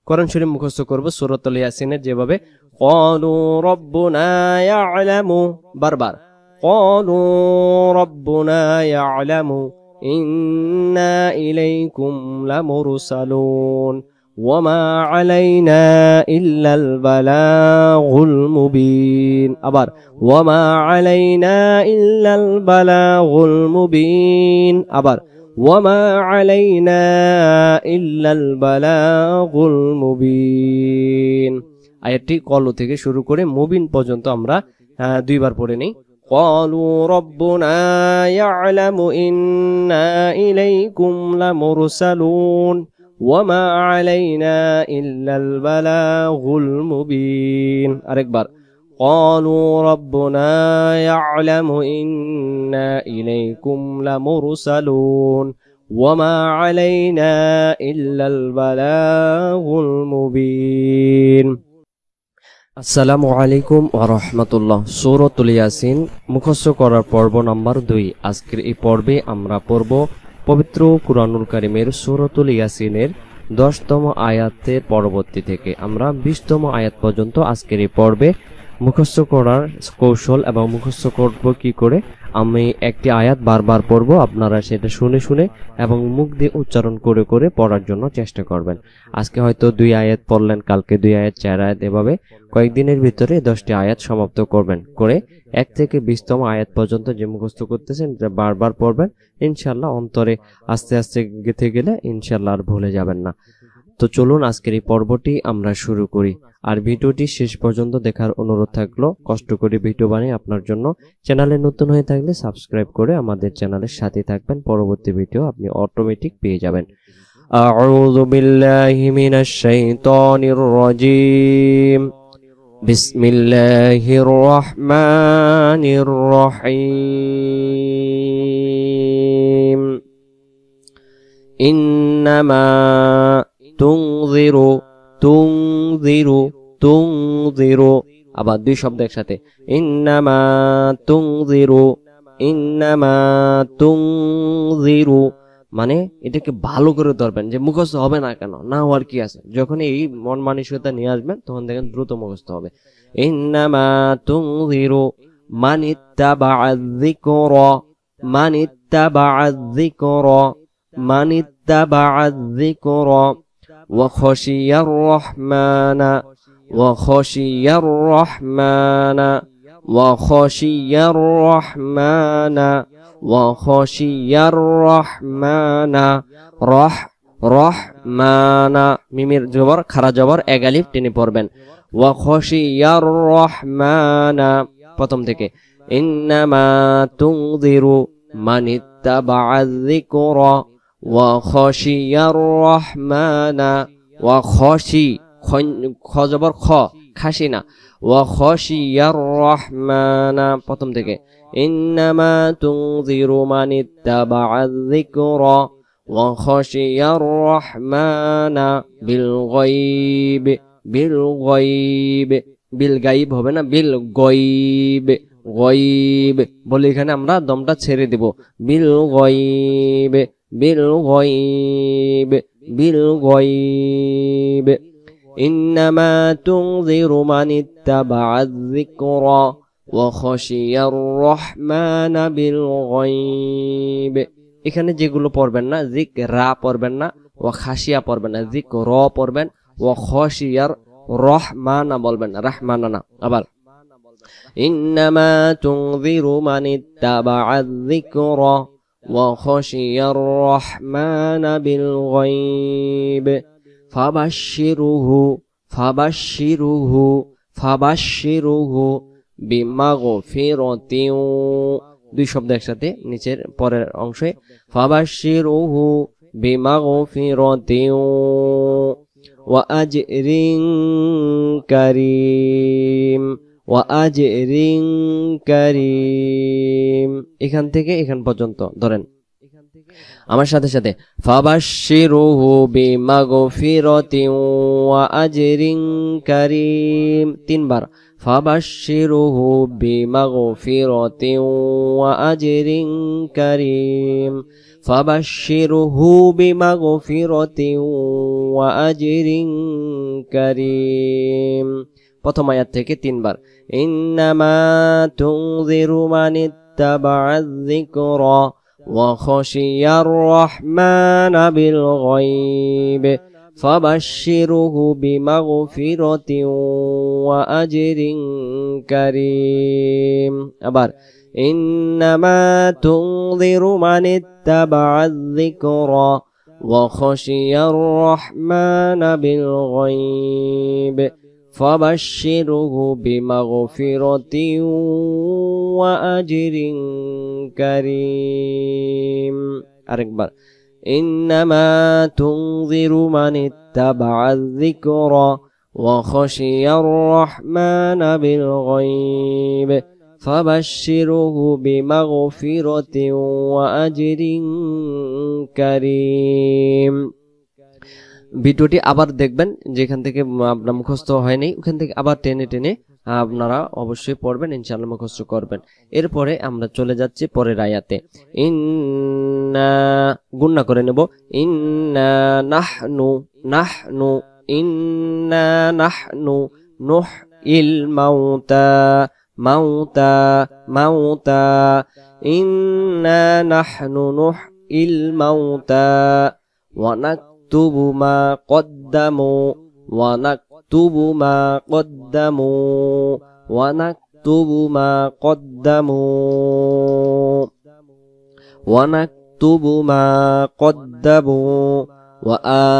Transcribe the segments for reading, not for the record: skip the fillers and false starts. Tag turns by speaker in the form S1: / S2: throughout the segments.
S1: কোরআন শরীফ মুখস্থ করব সূরাতুল ইয়াসিনের যেভাবে ক্বালু রাব্বুনা ইয়ালামু, বারবার ক্বালু রাব্বুনা ইয়ালামু ইন্না ইলাইকুম লামুরসালুন ওয়া মা আলাইনা ইল্লাল বালাগুল মুবিন। আবার ওয়া মা আলাইনা ইল্লাল বালাগুল মুবিন। আবার ওয়া মা আলাইনা ইল্লাল বালাগুল মুবিন। আয়াতটি ক্বালু থেকে শুরু করে মুবিন পর্যন্ত আমরা দুইবার পড়ে নেই। ক্বালু রাব্বুনা ইয়ালামু ইন্না ইলাইকুম লামুরসালুন ওয়া মা আলাইনা ইল্লাল বালাগুল মুবিন। আরেকবার ক্বালু রাব্বুনা ইয়ালামু ইন্না ইলাইকুম লামুরসালুন ওয়া মা আলাইনা ইল্লাল বালাগুল মুবিন। আসসালামু আলাইকুম ওয়া রাহমাতুল্লাহ। সূরাতুল ইয়াসিন মুখস্থ করার পর্ব নাম্বার 2। আজকের এই পর্বে আমরা পড়ব পবিত্র কুরআনুল কারীমের সূরাতুল ইয়াসিনের 10তম আয়াতের পরবর্তী থেকে আমরা 20তম আয়াত পর্যন্ত আজকের এই পর্বে মুখস্থ করার কৌশল এবং মুখস্থ করব কি করে। আমি একটি আয়াত বারবার পড়ব, আপনারা সেটা শুনে শুনে এবং মুখ দিয়ে উচ্চারণ করে করে পড়ার জন্য চেষ্টা করবেন। আজকে হয়তো 2 আয়াত পড়লেন, কালকে 2 আয়াত, 4 আয়াত, এভাবে কয়েকদিনের ভিতরে 10টি আয়াত সমাপ্ত করবেন। করে 1 থেকে 20তম আয়াত পর্যন্ত যে মুখস্থ করতেছেন এটা বারবার পড়বেন। ইনশাআল্লাহ অন্তরে আস্তে আস্তে গেঁথে গেলে ইনশাআল্লাহ আর ভুলে যাবেন না। তো চলুন আজকের এই পর্বটি আমরা শুরু করি। আর ভিডিওটি শেষ পর্যন্ত দেখার অনুরোধ থাকলো। কষ্ট করে ভিডিও বানিয়ে আপনার জন্য। চ্যানেলে নতুন হয়ে থাকলে সাবস্ক্রাইব করে আমাদের চ্যানেলের সাথে থাকবেন, পরবর্তী ভিডিও আপনি অটোমেটিক পেয়ে যাবেন। আউযু বিল্লাহি মিনাশ শাইতানির রাজীম। বিসমিল্লাহির রহমানির রহিম। ইন্নামা তুনযিরু তুনযিরু তুনযিরু। আবার 2 শব্দ একসাথে। ইন্নামা তুনযিরু ইন্নামা তুনযিরু, মানে এটাকে ভালো করে ধরবেন যে মুখস্থ হবে না কেন, না হওয়ার কি আছে। যখন এই মন মানসিকতা নিয়ে আসবেন তখন দেখেন দ্রুত মুখস্থ হবে। ইন্নামা তুনযিরু মানিত্তাবা'আয যিকরা মানিত্তাবা'আয যিকরা মানিত্তাবা'আয যিকরা ওয়া খাশিয়ার রহমানা ওয়া খাশিয়ার রহমানা ওয়া খাশিয়ার রহমানা ওয়া খাশিয়ার রহমানা রহমানা। মিমের জবর খারা জবর এক আলিফ টেনে পড়বেন। ওয়া খাশিয়ার রহমানা প্রথম থেকে। ইন্নামা তুনযিরু মানিত্তাবা'আয যিকরা ওয়া খাশিয়ার রহমানা ওয়া খাশি খ জবর খ খাসি না। ওয়া খাশিয়ার রহমানা প্রথম থেকে। ইন্নামা তুনযিরু মানিত্তাবা'আয যিকরা ওয়া খাশিয়ার রহমানা বিল গায়ব বিল গায়ব বিল গায়ব হবে না, বিল গায়ব গায়ব বলে এখানে আমরা দমটা ছেড়ে দেব। বিল গায়ব বিল গায়ব বিল গায়ব। ইন্নামা তুনযিরু মানিত্তাবা'আয যিকরা ওয়া খাশিয়ার রহমানা বিল গায়ব। এখানে যেগুলো পড়বেন না, যিকরা পড়বেন না, ওয়া খাশিয়া পড়বেন না, যিকরা পড়বেন, ওয়া খাশিয়ার রহমানা বলবেন, রাহমানা না। আবার ইন্নামা তুনযিরু মানিত্তাবা'আয যিকরা ওয়া খাশিয়ার রহমানা বিল গায়ব ফাবাশশিরুহু ফাবাশশিরুহু ফাবাশশিরুহু বিমাগফিরাতিন। 2 শব্দ একসাথে নিচের পরের অংশে। ফাবাশশিরুহু বিমাগফিরাতিন ওয়া আজরিন কারীম ওয়া আজরিন কারীম। এখান থেকে এখান পর্যন্ত ধরেন আমার সাথে সাথে। ফাবাশশিরুহু বিমাগফিরাতিন ওয়া আজরিন কারীম 3 বার। ফাবাশশিরুহু বিমাগফিরাতিন ওয়া আজরিন কারীম ফাবাশশিরুহু বিমাগফিরাতিন ওয়া আজরিন কারীম। প্রথম আয়াত থেকে 3 বার ইন্নামা তুনযিরু মান ইত্তাবা'আয যিকরা ওয়া খাশিয়ার রাহমানা বিল গায়ব ফাবাশশিরহু বিমাগফিরাতিন ওয়া আজরিন কারীম। আবার إنما تنذر من اتبع الذكرى وخشي الرحمن بالغيب فبشره بمغفرة وأجر كريم. أكبر إنما تنذر من اتبع الذكرى وخشي الرحمن بالغيب فبشره بمغفرة وأجر كريم. ভিডিওটি আবার দেখবেন, যেখান থেকে আপনার মুখস্থ হয়নি ওখান থেকে আবার টেনে টেনে আপনারা অবশ্যই পড়বেন, ইনশাআল্লাহ মুখস্থ করবেন। এরপরে আমরা চলে যাচ্ছি পরের আয়াতে। ইন্না গুণনা করে নেব, ইন্না নাহনু নাহনু ইন্না নাহনু নুহইল মাউতা মাউতা মাউতা ইন্না নাহনু নুহইল মাউতা ওয়া নাকতুবু মা কদ্দামু ওয়া নাকতুবু মা কদ্দামু ওয়া নাকতুবু মা কদ্দামু ওয়া নাকতুবু মা কদ্দামু ওয়া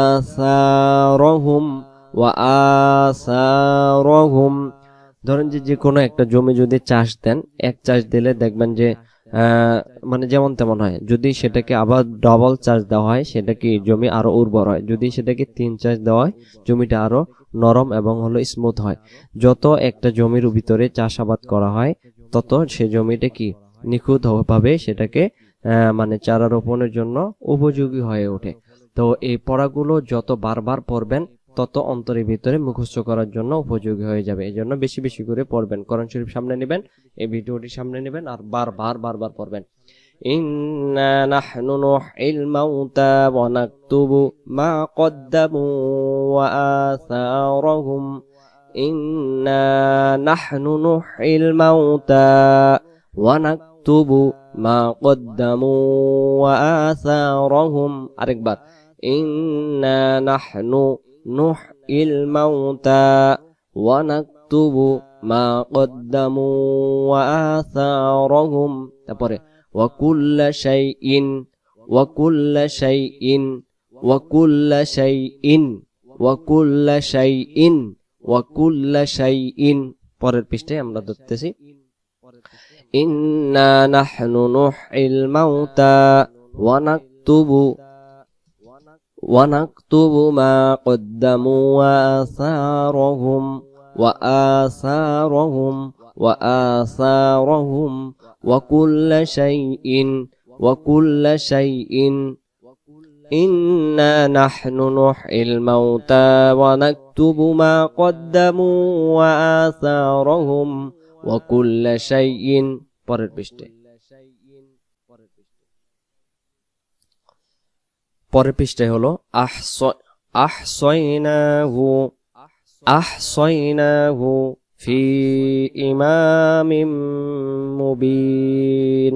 S1: আসারহুম ওয়া আসারহুম। ধরেন যে কোনো একটা জমি যদি চাষ দেন, এক চাষ দিলে দেখবেন যে মানে যেমন তেমন হয়। যদি সেটাকে আবার ডবল চাষ দেওয়া হয় সেটা কি জমি আরো উর্বর হয়। যদি সেটাকে 3 চাষ দেওয়া হয় জমিটা আরো নরম এবং হলো স্মুথ হয়। যত একটা জমির ভিতরে চাষাবাদ করা হয় তত সে জমিটা কি নিখুঁত ভাবে সেটাকে মানে চারা রোপণের জন্য উপযোগী হয়ে ওঠে। তো এই পড়াগুলো যত বারবার পড়বেন তত অন্তরের ভিতরে মুখস্থ করার জন্য উপযোগী হয়ে যাবে। এই জন্য বেশি বেশি করে পড়বেন, কোরআন শরীফ সামনে নেবেন, এই ভিডিওটি সামনে নেবেন আর বারবার পড়বেন। ইন্না নাহনু নুহইল মাউতা ওয়া নাকতুবু মা কদ্দামু ওয়া আসারহুম ইন্না নাহনু নুহইল মাউতা ওয়া নাকতুবু মা কদ্দামু ওয়া আসারহুম। আরেকবার ইন্না নাহনু নুহইল মাউতা ওয়া নাকতুবু মা কদ্দামু ওয়া আসারহুম। তারপরে ওয়া কুল্লা শাইইন ওয়া কুল্লা শাইইন ওয়া কুল্লা শাইইন ওয়া কুল্লা শাইইন ওয়া কুল্লা শাইইন। পরের পৃষ্ঠায় আমরা দেখতেছি ইন্না নাহনু নুহইল মাউতা ওয়া নাকতুবু ونكتب ما قدموا وآثارهم وآثارهم وآثارهم وكل شيء إنا نحن نحيي الموتى ونكتب ما قدموا وآثارهم وكل شيء. পরের পৃষ্ঠা পরের পৃষ্ঠায় হলো আহসাইনাহু ফি ইমামিম মুবিন।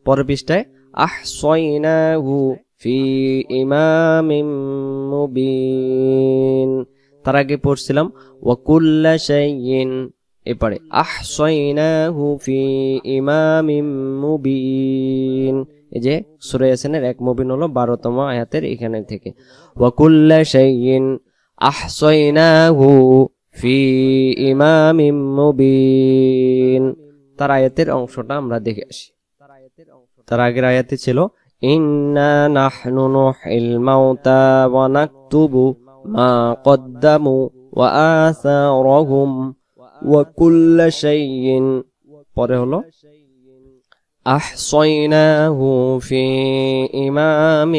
S1: পরের পৃষ্ঠায় আহসাইনাহু ফি ইমামিম মুবিন। তার আগে পড়ছিলাম ওয়া কুল্লা শাইইন, এবারে আহসাইনাহু ফি ইমামিম মুবিন। এই যে সূরা ইয়াসিনের 1 মুবিন হলো 12তম আয়াতের এখানে থেকে ওয়া কুল্লা শাইইন আহসাইনাহু ফি ইমামিম মুবিন। তার আয়াতের অংশটা আমরা দেখে আসি। তার আগের আয়াতে ছিল ইন্না নাহনু নুহইল মাউতা ওয়া নাকতুবু মা কদ্দামু ওয়া আসারহুম ওয়া কুল্লা শাইইন। পরে হলো أحصيناه في إمام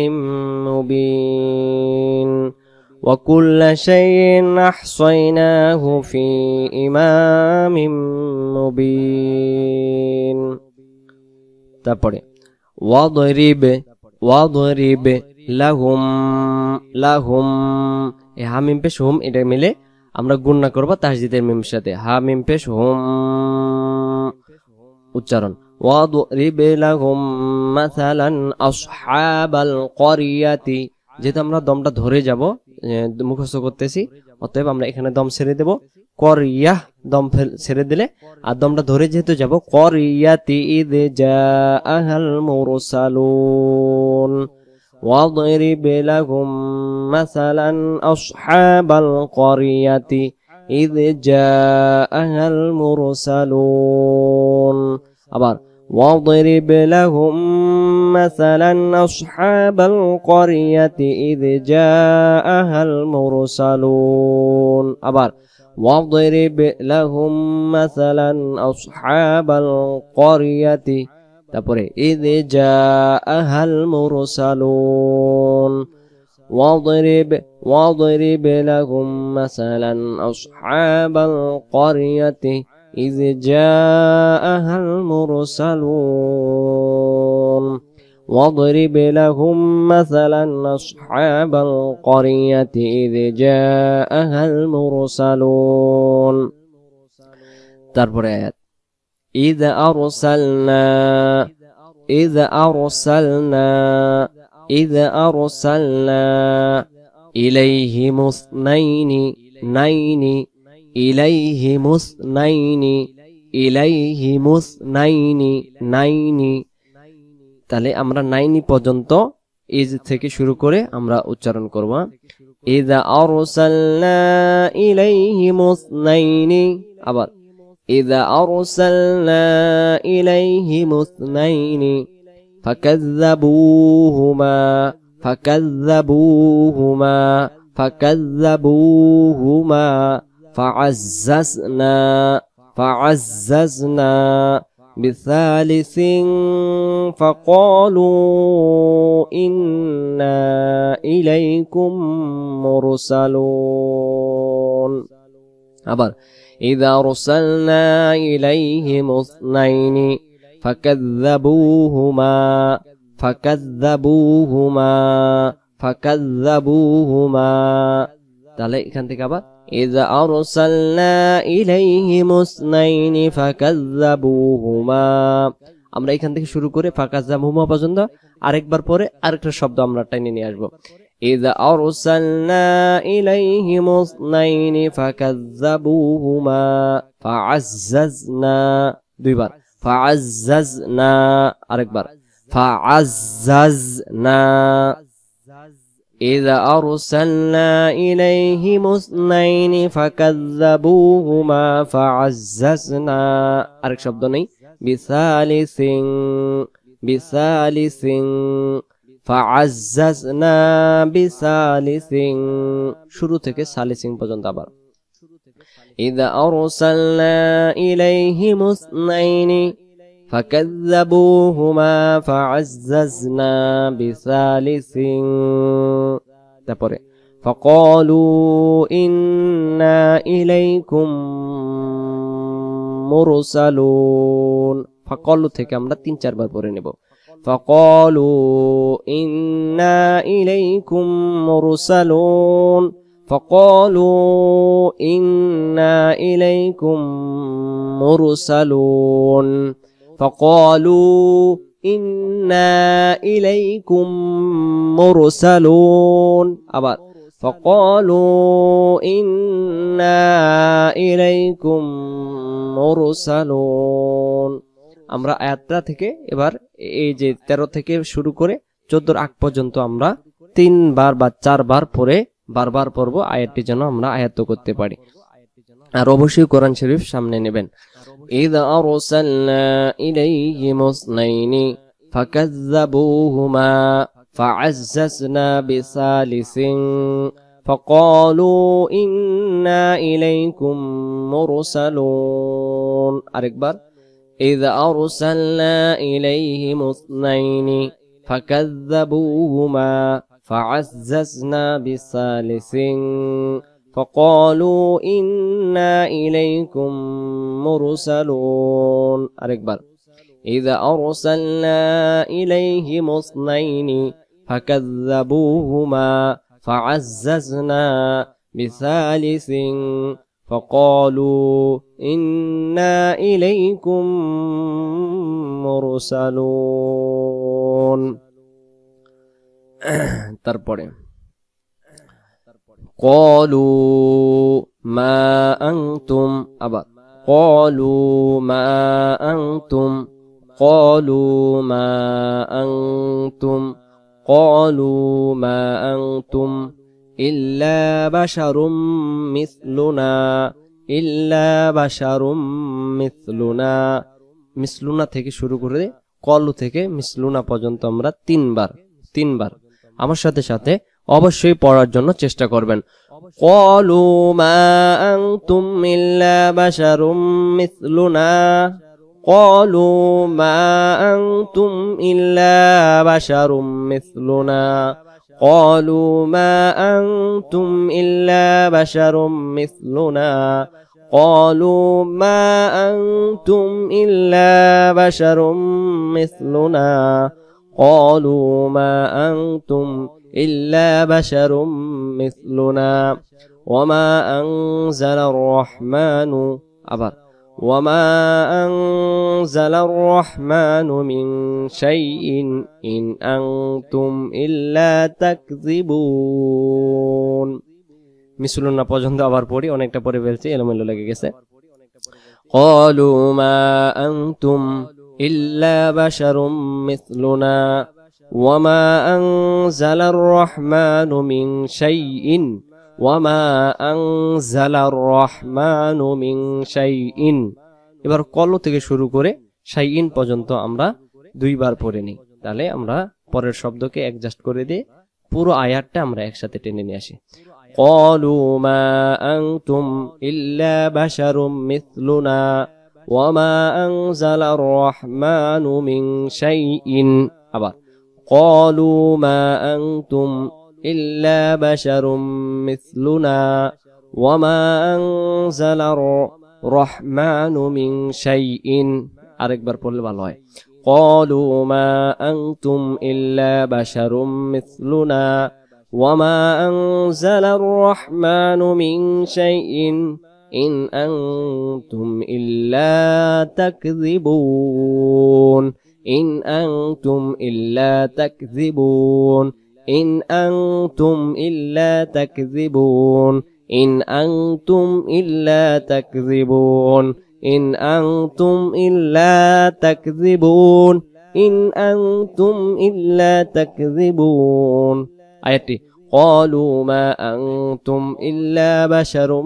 S1: مبين وكل شيء أحصيناه في إمام مبين. তারপরে ওয়াদরিব লাহুম এই হামিম পেশ হুম এটা মিলে আমরা গুণনা করব তাসদীদের মিমের সাথে, হা মিম পেশ হুম উচ্চারণ। ওয়াদরিব লাহুম মাসালান আসহাবাল ক্বরিয়াতি, যেহেতু আমরা দমটা ধরে যাব, মুখস্থ করতেছি, অতএব আমরা এখানে দম ছেড়ে দেব। ক্বরিয়া দম ছেড়ে দিলে, আর দমটা ধরে যেহেতু যাব, ক্বরিয়াতি ইদ জাআহাল মুরসালুন। ওয়াদরিব লাহুম মাসালান আসহাবাল ক্বরিয়াতি ইদ জাআহাল মুরসালুন। আবার واضرب لهم مثلا أصحاب القرية إذ جاءها المرسلون. আবার واضرب لهم مثلا أصحاب القرية তারপরে إذ جاءها المرسلون. واضرب لهم مثلا أصحاب القرية إذ جاءها المرسلون. واضرب لهم مثلا أصحاب القرية إذ جاءها المرسلون. তারপরে আয়াত إذ أرسلنا إليهم اثنين إليهم اثنين. তাহলে আমরা 9 পর্যন্ত ইজ থেকে শুরু করে আমরা উচ্চারণ করব। إذا أرسلنا إليهم اثنين. আবার إذا أرسلنا إليهم اثنين فكذبوهما فعززنا بثالث فقالوا إنا إليكم مرسلون. আবার إذا أرسلنا إليهم اثنين فكذبوهما তাহলে এখান থেকে আবার إذا أرسلنا إليهم اثنين فكذبوهما, আমরা এখান থেকে শুরু করে ফাকাজ্জাবুহুমা পর্যন্ত আরেকবার পরে আরেকটা শব্দ আমরা টেনে নিয়ে আসবো। إذا أرسلنا إليهم اثنين فكذبوهما فعززنا, দুইবার فعززنا, আরেকবার فعززنا. إذا أرسلنا إليهم اثنين فكذبوهما فعززنا, আরেক শব্দ নেই, بثالث فعززنا بثالث, শুরু থেকে সালিসিন পর্যন্ত আবার إذا أرسلنا إليهم اثنين فكذبوهما فعززنا بثالث. তারপরে فقالوا إنا إليكم مرسلون. فقالوا থেকে আমরা 3-4 বার পড়ে নেব। فقالوا إنا إليكم مرسلون. فقالوا إنا إليكم مرسلون. فقالوا إنا إليكم مرسلون. আবার فقالوا إنا إليكم مرسلون. আমরা আয়াতটা থেকে এবার এই যে 13 থেকে শুরু করে 14 আগ পর্যন্ত আমরা 3 বার বা 4 বার পরে বারবার পড়ব, আয়াতটি যেন আমরা আয়ত্ত করতে পারি। আর অবশ্যই কোরআন শরীফ সামনে নেবেন। إذا أرسلنا إليهم اثنين فكذبوهما فعززنا بثالث فقالوا إنا إليكم مرسلون. আরেকবার إذا أرسلنا إليهم اثنين فكذبوهما فعززنا بثالث فقالوا إنا إليكم مرسلون. আরেকবার إذا أرسلنا إليهم اثنين فكذبوهما فعززنا بثالث فقالوا إنا إليكم مرسلون তারপরে قالوا ما أنتم আবার قالوا ما أنتم قالوا ما أنتم قالوا ما أنتم إلا بشر مثلنا إلا بشر مثلنا মিসলুনা থেকে শুরু করে কলু থেকে মিসলুনা পর্যন্ত আমরা তিনবার আমার সাথে সাথে অবশ্যই পড়ার জন্য চেষ্টা করবেন قالوا ما أنتم إلا بشر مثلنا قالوا ما أنتم إلا بشر مثلنا قالوا ما أنتم إلا بشر مثلنا قالوا ما أنتم إلا بشر مثلنا قالوا ما أنتم إلا بشر مثلنا وما أنزل الرحمن وما أنزل الرحمن من شيء إن أنتم إلا تكذبون মিসলুনা পর্যন্ত আবার পড়ি অনেকটা পরে ফেলছি এলোমেলো লেগে গেছে قالوا ما أنتم إلا بشر مثلنا وما أنزل الرحمن من شيء وما أنزل الرحمن من شيء এবার কল থেকে শুরু করে শাইইন পর্যন্ত আমরা দুইবার পড়ে নিই তাহলে আমরা পরের শব্দকে অ্যাডজাস্ট করে দিয়ে পুরো আয়াতটা আমরা একসাথে টেনে নিয়ে আসি قالوا ما أنتم إلا بشر مثلنا وما أنزل الرحمن من شيء আবার قالوا ما أنتم إلا بشر مثلنا وما أنزل الرحمن من شيء আরেকবার পড়লে ভালো হয় قالوا ما أنتم إلا بشر مثلنا وما أنزل الرحمن من شيء إن أنتم إلا تكذبون إن أنتم إلا تكذبون إن أنتم إلا تكذبون إن أنتم إلا تكذبون إن أنتم إلا تكذبون إن أنتم إلا تكذبون آياتي قالوا ما أنتم إلا بشر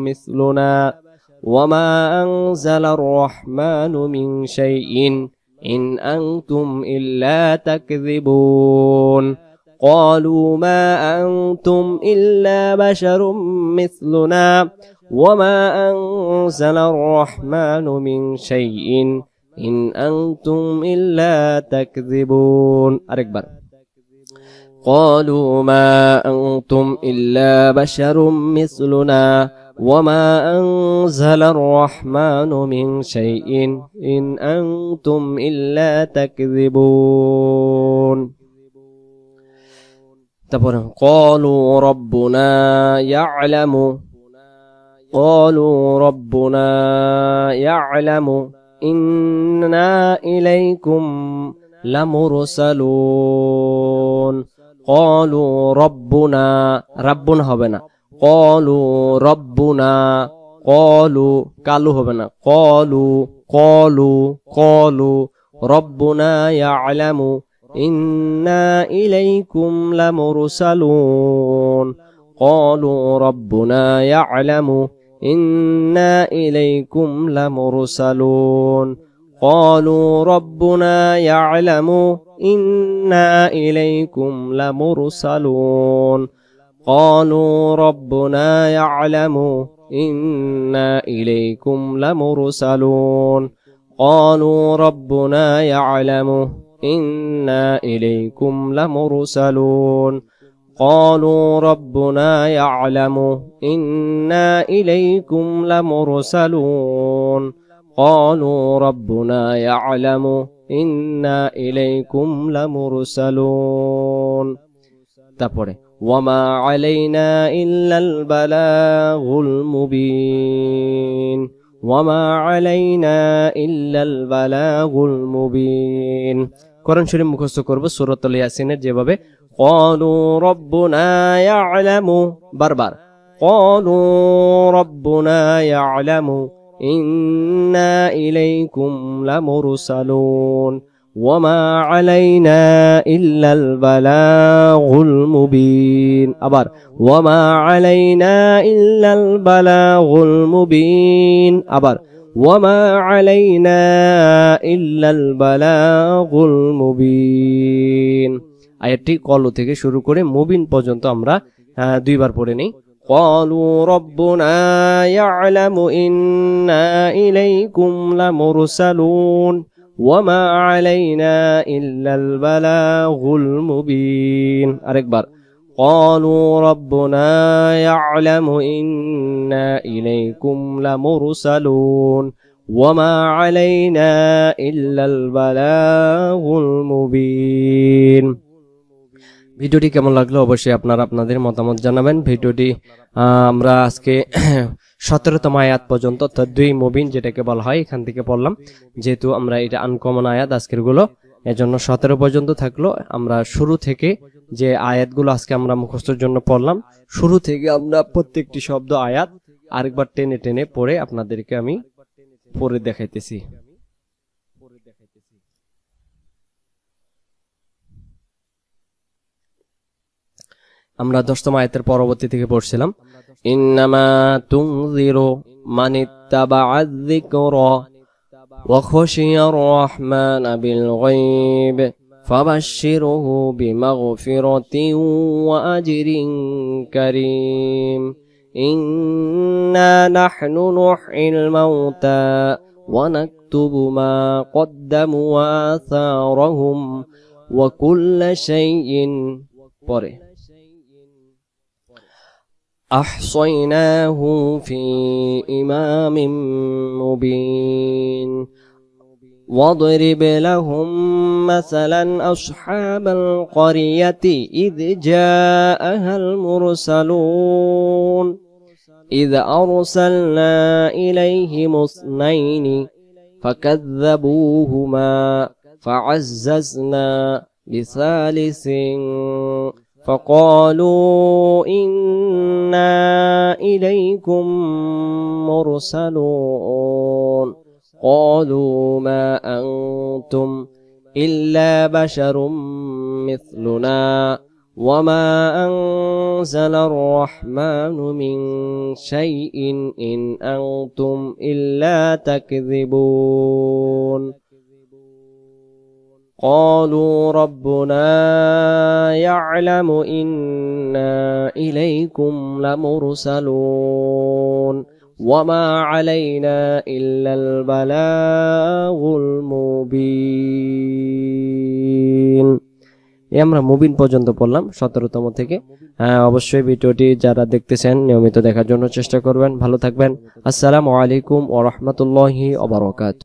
S1: مثلنا وما أنزل الرحمن من شيء إن أنتم إلا تكذبون قالوا ما أنتم إلا بشر مثلنا وما أنزل الرحمن من شيء إن أنتم إلا تكذبون أكبر قالوا ما أنتم إلا بشر مثلنا وما أنزل الرحمن من شيء إن أنتم إلا تكذبون قالوا ربنا يعلم قالوا ربنا يعلم إنا إليكم لمرسلون قالوا ربنا ربنا هبنا قالوا ربنا قالوا قالوا هبنا قالوا ربنا يعلم إنا إليكم لمرسلون قالوا ربنا يعلم إنا إليكم لمرسلون قالوا ربنا يعلم إنا إليكم لمرسلون قالوا ربنا يعلم إنا إليكم لمرسلون قالوا ربنا يعلم إنا إليكم لمرسلون قالوا ربنا يعلم إنا إليكم لمرسلون قالوا ربنا يعلم إنا إليكم لمرسلون তারপরে وما علينا إلا البلاغ المبين وما علينا إلا البلاغ المبين কোরআন শরীফ মুখস্থ করব সূরাতুল ইয়াসিনের যেভাবে قالوا ربنا يعلم বারবার قالوا ربنا يعلم إنا إليكم لمرسلون وما علينا إلا البلاغ المبين أبار وما علينا إلا البلاغ المبين أبار وما علينا إلا البلاغ المبين আয়াতটি কলু থেকে শুরু করে মুবিন পর্যন্ত আমরা দুইবার পড়ে নেই قالوا ربنا يعلم إنا إليكم لمرسلون وما علينا إلا البلاغ المبين أركبر قالوا ربنا يعلم إنا إليكم لمرسلون وما علينا إلا البلاغ المبين ভিডিওটি কেমন লাগলো অবশ্যই আপনারা আপনাদের মতামত জানাবেন ভিডিওটি আমরা আজকে 17তম আয়াত পর্যন্ত তাদবীর মুবিন যেটাকে বলা হয় এখান থেকে পড়লাম যেহেতু আমরা এটা আনকমন আয়াত আজকের গুলো এজন্য 17 পর্যন্ত থাকলো আমরা শুরু থেকে যে আয়াতগুলো আজকে আমরা মুখস্থের জন্য পড়লাম শুরু থেকে আমরা প্রত্যেকটি শব্দ আয়াত আরেকবার টেনে টেনে পড়ে আপনাদেরকে আমি পড়ে দেখাইতেছি আমরা 10তম আয়াতের পরবর্তী থেকে পড়ছিলাম ইন্নামা তুনজিরু মানিত্তাবা'আয যিকরা ওয়া খাশিয়ার রাহমান বিল গায়ব ফাবাশশিরহু বিমাগফিরাতিন ওয়া আজরিন কারীম ইন্না নাহনু নুহয়িল মাউতা ওয়া নাকতুবু মা কদ্দামু ওয়া আসারহুম ওয়া কুল্লা শাইইন পরে أحصيناه في إمام مبين واضرب لهم مثلا أصحاب القرية إذ جاءها المرسلون إذ أرسلنا إليهم اثنين فكذبوهما فعززنا بثالث فقالوا إنا إليكم مرسلون قالوا ما أنتم إلا بشر مثلنا وما أنزل الرحمن من شيء إن أنتم إلا تكذبون قالوا ربنا يعلم إنا إليكم لمرسلون وما علينا إلا البلاغ المبين আমরা মুবিন পর্যন্ত পড়লাম 17তম থেকে অবশ্যই ভিডিওটি যারা দেখতেছেন নিয়মিত দেখার জন্য চেষ্টা করবেন ভালো থাকবেন আসসালামু আলাইকুম ওয়া রাহমাতুল্লাহি ওয়া বারাকাতুহু